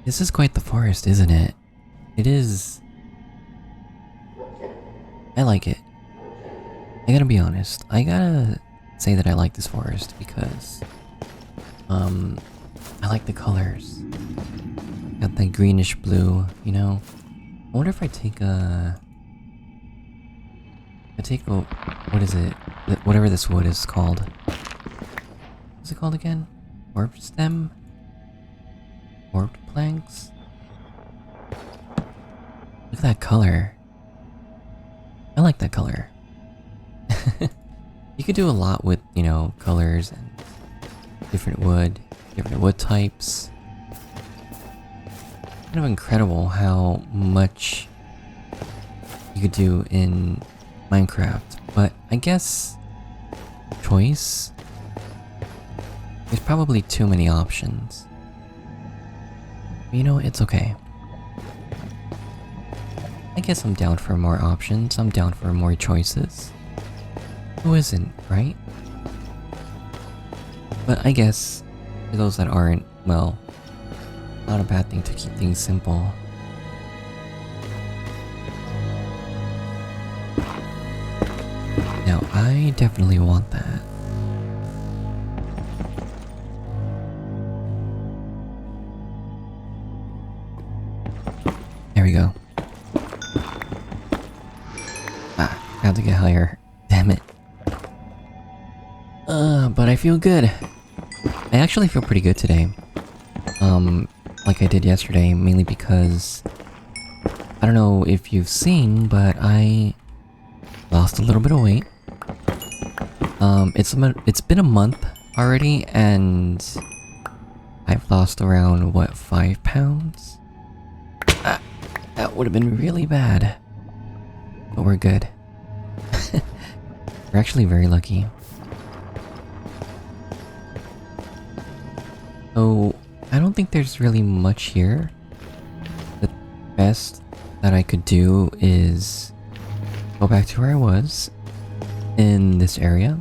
This is quite the forest, isn't it? It is... I like it. I gotta be honest. I gotta say that I like this forest because... I like the colors. Got that greenish blue, you know? I wonder if I take a... what is it? Whatever this wood is called. What's it called again? Warp stem? Warped planks? Look at that color. I like that color. You could do a lot with, you know, colors and different wood types. Kind of incredible how much you could do in Minecraft, but I guess choice, there's probably too many options. But you know, it's okay. I guess I'm down for more options, I'm down for more choices. Who isn't, right? But I guess, for those that aren't, well, not a bad thing to keep things simple. Now, I definitely want that. There we go. Ah, I have to get higher. Damn it. But I feel good. I actually feel pretty good today. Like I did yesterday, mainly because... I don't know if you've seen, but I lost a little bit of weight. It's been a month already, and I've lost around, what, 5 pounds? That would have been really bad. But we're good. We're actually very lucky. So, I don't think there's really much here. The best that I could do is go back to where I was in this area,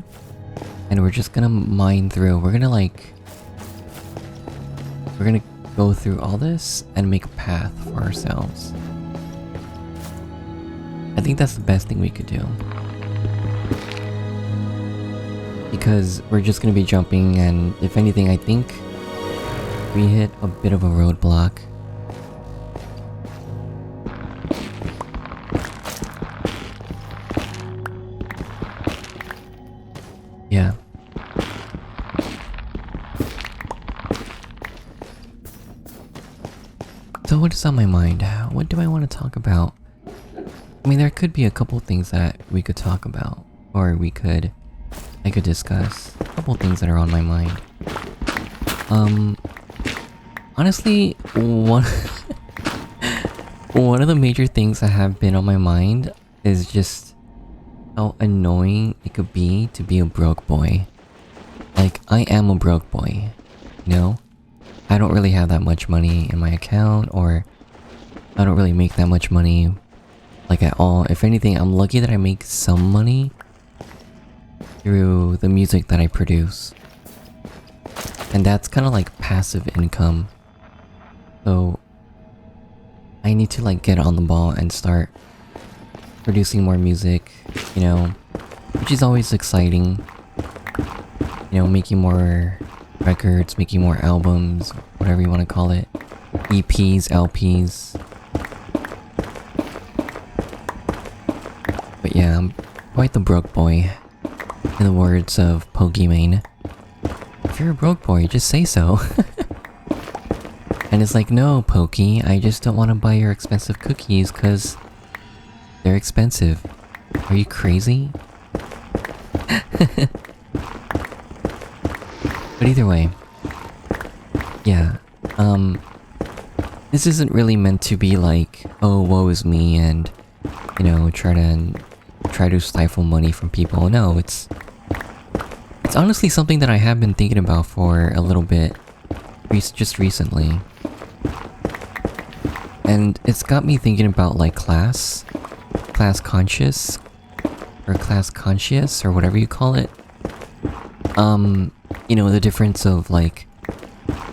and we're just gonna mine through. We're gonna go through all this and make a path for ourselves. I think that's the best thing we could do. Because we're just gonna be jumping, and if anything, I think we hit a bit of a roadblock. Yeah. So what is on my mind? What do I want to talk about? I mean, there could be a couple things that we could talk about, or I could discuss. A couple things that are on my mind. Honestly, one of the major things that have been on my mind is just how annoying it could be to be a broke boy. Like, I am a broke boy, you know? I don't really have that much money in my account, or I don't really make that much money, like, at all. If anything, I'm lucky that I make some money through the music that I produce. And that's kind of like passive income. So I need to like get on the ball and start producing more music, you know, which is always exciting. You know, making more records, making more albums, whatever you want to call it. EPs, LPs. But yeah, I'm quite the broke boy, in the words of Pokimane. If you're a broke boy, just say so. And it's like, no, Pokey, I just don't want to buy your expensive cookies because they're expensive. Are you crazy? But either way, yeah, this isn't really meant to be like, oh, woe is me, and, you know, try to stifle money from people. No, it's honestly something that I have been thinking about for a little bit, just recently. And it's got me thinking about like class conscious, or class conscious, or whatever you call it. You know, the difference of like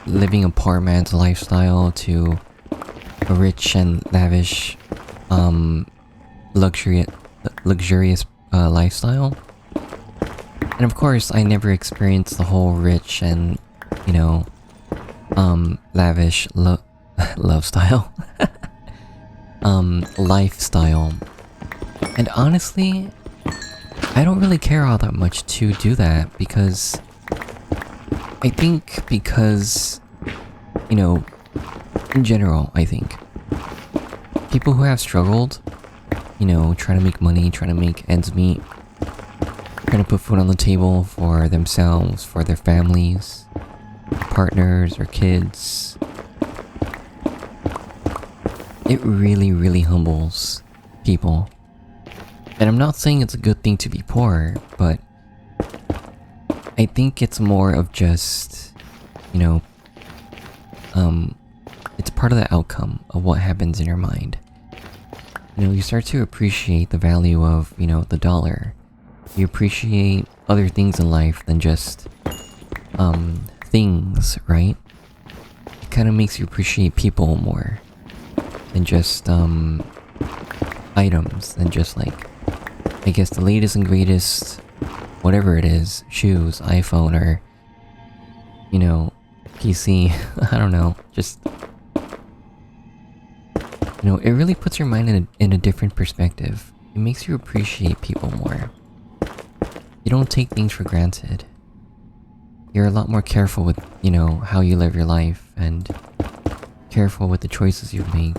living a poor man's lifestyle to a rich and lavish, luxury, luxurious lifestyle. And of course, I never experienced the whole rich and, you know, lavish love style, lifestyle. And honestly, I don't really care all that much to do that because I think you know, in general, I think people who have struggled, you know, trying to make money, trying to make ends meet, trying to put food on the table for themselves, for their families, partners, or kids, it really, really humbles people. And I'm not saying it's a good thing to be poor, but I think it's more of just, you know, it's part of the outcome of what happens in your mind. You know, you start to appreciate the value of, you know, the dollar. You appreciate other things in life than just, things, right? It kind of makes you appreciate people more than just, items, than just like, I guess the latest and greatest, whatever it is, shoes, iPhone, or, you know, PC, I don't know, just, you know, it really puts your mind in a different perspective. It makes you appreciate people more. You don't take things for granted. You're a lot more careful with, you know, how you live your life, and careful with the choices you make.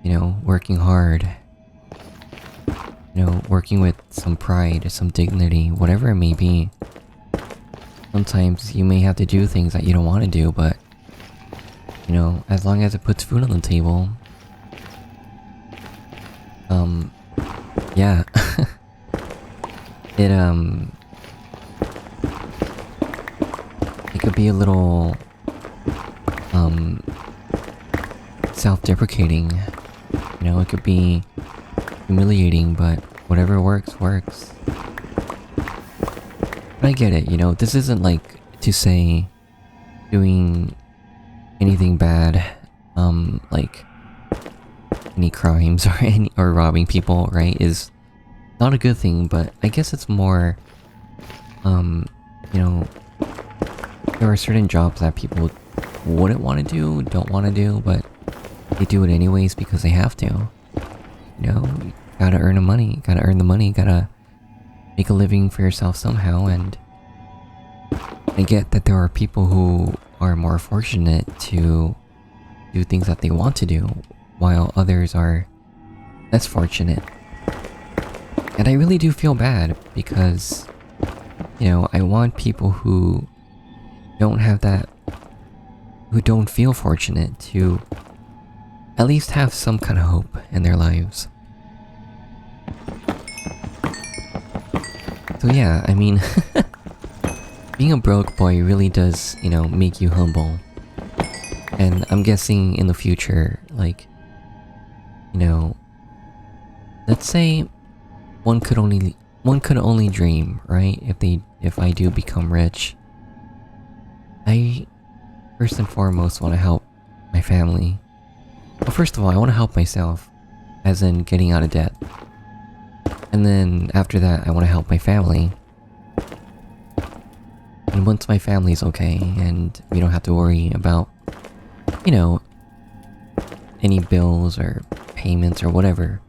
You know, working hard. You know, working with some pride, some dignity, whatever it may be. Sometimes you may have to do things that you don't want to do, but, you know, as long as it puts food on the table, yeah. It could be a little, self-deprecating. You know, it could be humiliating, but whatever works, works. But I get it, you know, this isn't like to say doing anything bad, like any crimes or robbing people, right, is not a good thing, but I guess it's more, you know, there are certain jobs that people wouldn't want to do, don't want to do, but they do it anyways because they have to. You know, you gotta earn the money, gotta make a living for yourself somehow, and I get that there are people who are more fortunate to do things that they want to do, while others are less fortunate. And I really do feel bad because, you know, I want people who don't have that, who don't feel fortunate, to at least have some kind of hope in their lives. So yeah, I mean, being a broke boy really does, you know, make you humble. And I'm guessing in the future, like, you know, let's say one could only dream, right? If I do become rich, I first and foremost want to help my family. Well, first of all, I want to help myself, as in getting out of debt. And then after that, I want to help my family. And once my family's okay, and we don't have to worry about, you know, any bills or payments or whatever.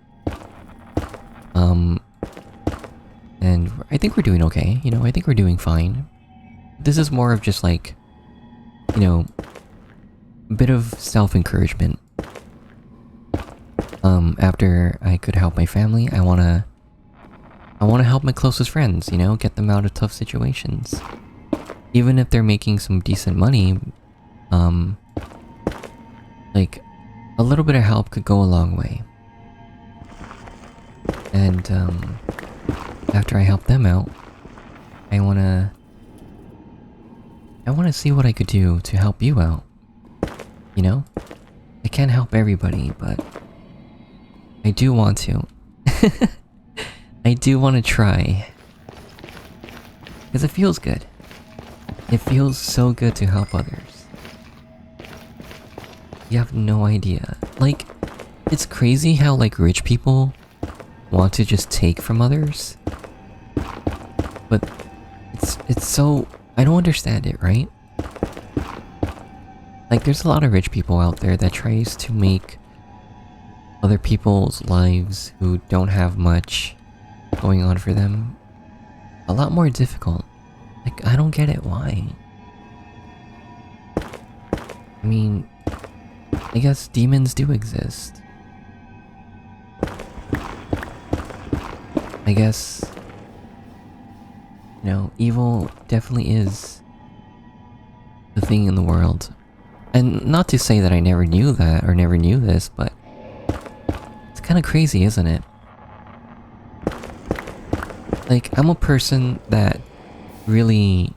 And I think we're doing okay, you know, I think we're doing fine. This is more of just like, you know, a bit of self-encouragement. After I could help my family, I wanna help my closest friends, you know, get them out of tough situations. Even if they're making some decent money, like, a little bit of help could go a long way. And, after I help them out, I wanna see what I could do to help you out. You know? I can't help everybody, but I do want to. I do want to try. Because it feels good. It feels so good to help others. You have no idea. Like, it's crazy how like rich people want to just take from others. But it's so I don't understand it, right? Like there's a lot of rich people out there that tries to make other people's lives who don't have much going on for them a lot more difficult. Like I don't get it, why? I mean, I guess demons do exist. I guess, you know, evil definitely is the thing in the world. And not to say that I never knew that or never knew this, but it's kind of crazy, isn't it? Like, I'm a person that really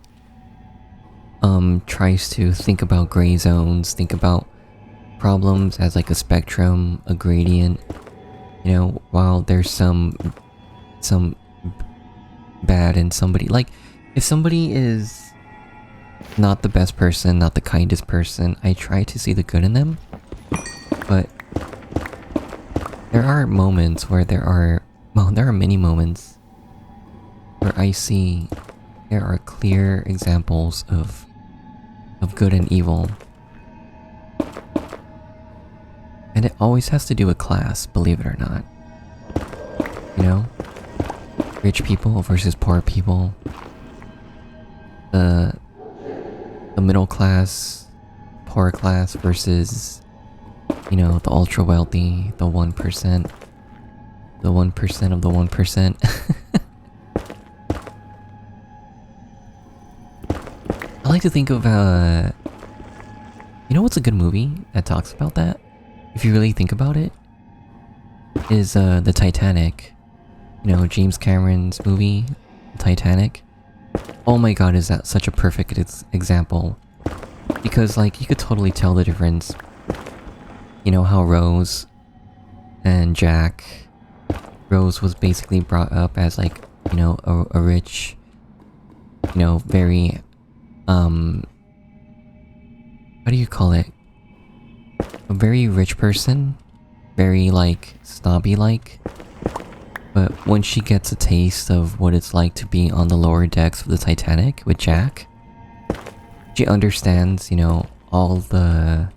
tries to think about gray zones, think about problems as like a spectrum, a gradient, you know, while there's some bad in somebody. Like, if somebody is not the best person, not the kindest person, I try to see the good in them. But there are moments where there are many moments where I see there are clear examples of good and evil. And it always has to do with class, believe it or not. You know? Rich people versus poor people. The middle class, poor class versus, you know, the ultra wealthy, the 1%. The 1% of the 1%. I like to think of, you know what's a good movie that talks about that? If you really think about it, is the Titanic. You know, James Cameron's movie, Titanic. Oh my god, is that such a perfect example. Because, like, you could totally tell the difference. You know, how Rose and Jack... Rose was basically brought up as, like, you know, a rich... You know, very... What do you call it? A very rich person. Very, like, snobby-like. But when she gets a taste of what it's like to be on the lower decks of the Titanic with Jack, she understands, you know, all the...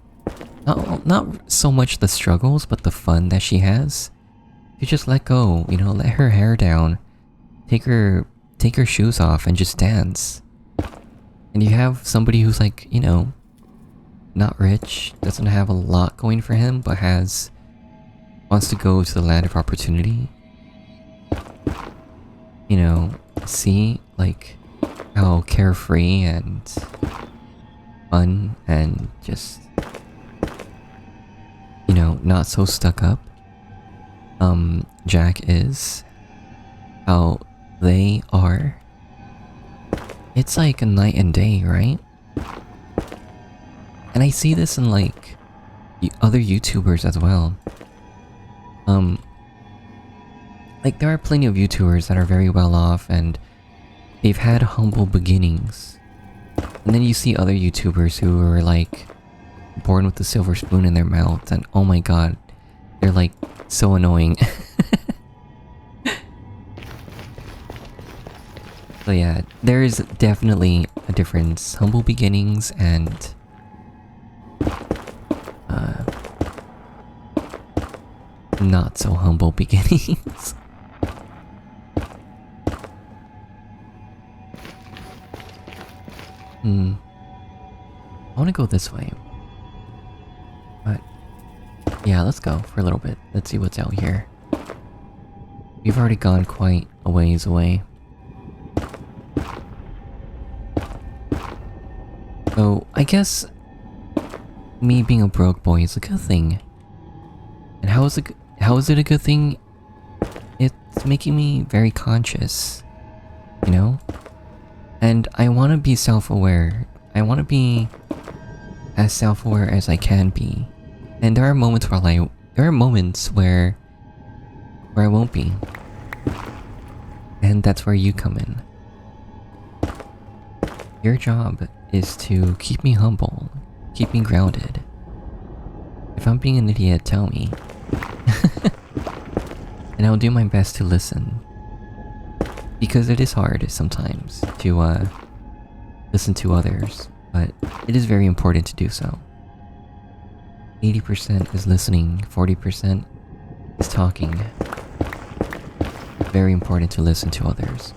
Not so much the struggles, but the fun that she has. You just let go, you know, let her hair down. Take her shoes off and just dance. And you have somebody who's like, you know, not rich, doesn't have a lot going for him, but wants to go to the land of opportunity. You know, see, like, how carefree and fun and just, you know, not so stuck up, Jack is, how they are. It's like a night and day, right? And I see this in, like, other YouTubers as well. Like, there are plenty of YouTubers that are very well off and they've had humble beginnings. And then you see other YouTubers who are, like, born with a silver spoon in their mouth and oh my god, they're, like, so annoying. So yeah, there is definitely a difference. Humble beginnings and... not so humble beginnings. I want to go this way. But yeah, let's go for a little bit. Let's see what's out here. We've already gone quite a ways away. So I guess me being a broke boy is a good thing. And how is it a good thing? It's making me very conscious, you know? And I want to be self-aware. I want to be as self-aware as I can be. And there are moments where I won't be. And that's where you come in. Your job is to keep me humble, keep me grounded. If I'm being an idiot, tell me. And I'll do my best to listen. Because it is hard sometimes to listen to others, but it is very important to do so. 80% is listening, 40% is talking. Very important to listen to others.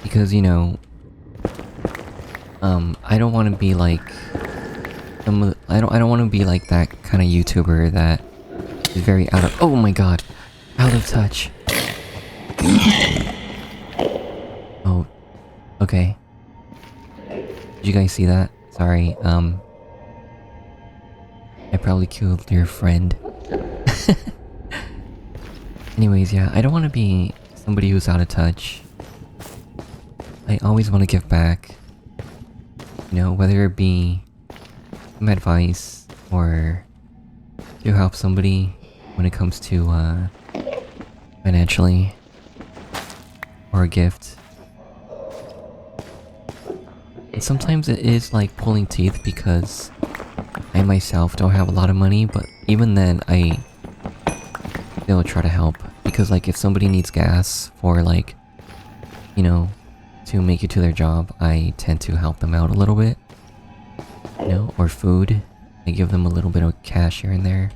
Because, you know, I don't want to be like I don't want to be like that kind of YouTuber that is very out of— oh my god, out of touch. Oh, okay. Did you guys see that? Sorry, I probably killed your friend. Anyways, yeah, I don't want to be somebody who's out of touch. I always want to give back. You know, whether it be some advice or to help somebody when it comes to financially, or a gift. And sometimes it is like pulling teeth because I myself don't have a lot of money, but even then I still try to help. Because like if somebody needs gas for like, you know, to make it to their job, I tend to help them out a little bit. You know, or food. I give them a little bit of cash here and there.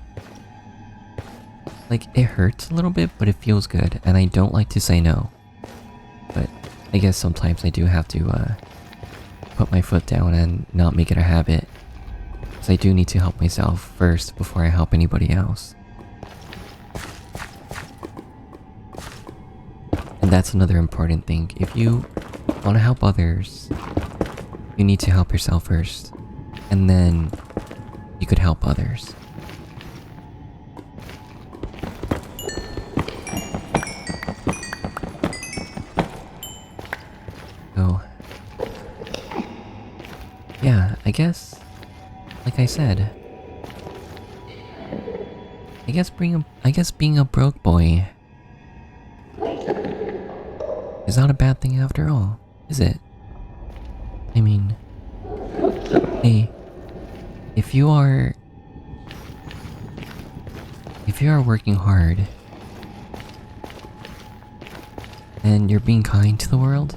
Like, it hurts a little bit, but it feels good, and I don't like to say no. But I guess sometimes I do have to put my foot down and not make it a habit. Because I do need to help myself first before I help anybody else. And that's another important thing. If you want to help others, you need to help yourself first. And then you could help others. So, yeah, I guess, like I said, I guess being a broke boy is not a bad thing after all, is it? I mean, hey, if you are working hard and you're being kind to the world,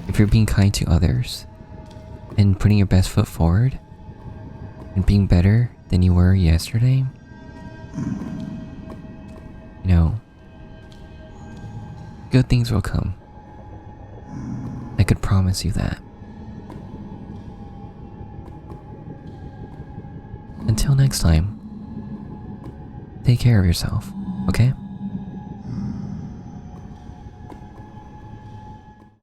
if you're being kind to others and putting your best foot forward and being better than you were yesterday, you know, good things will come. I could promise you that. Until next time, take care of yourself, okay?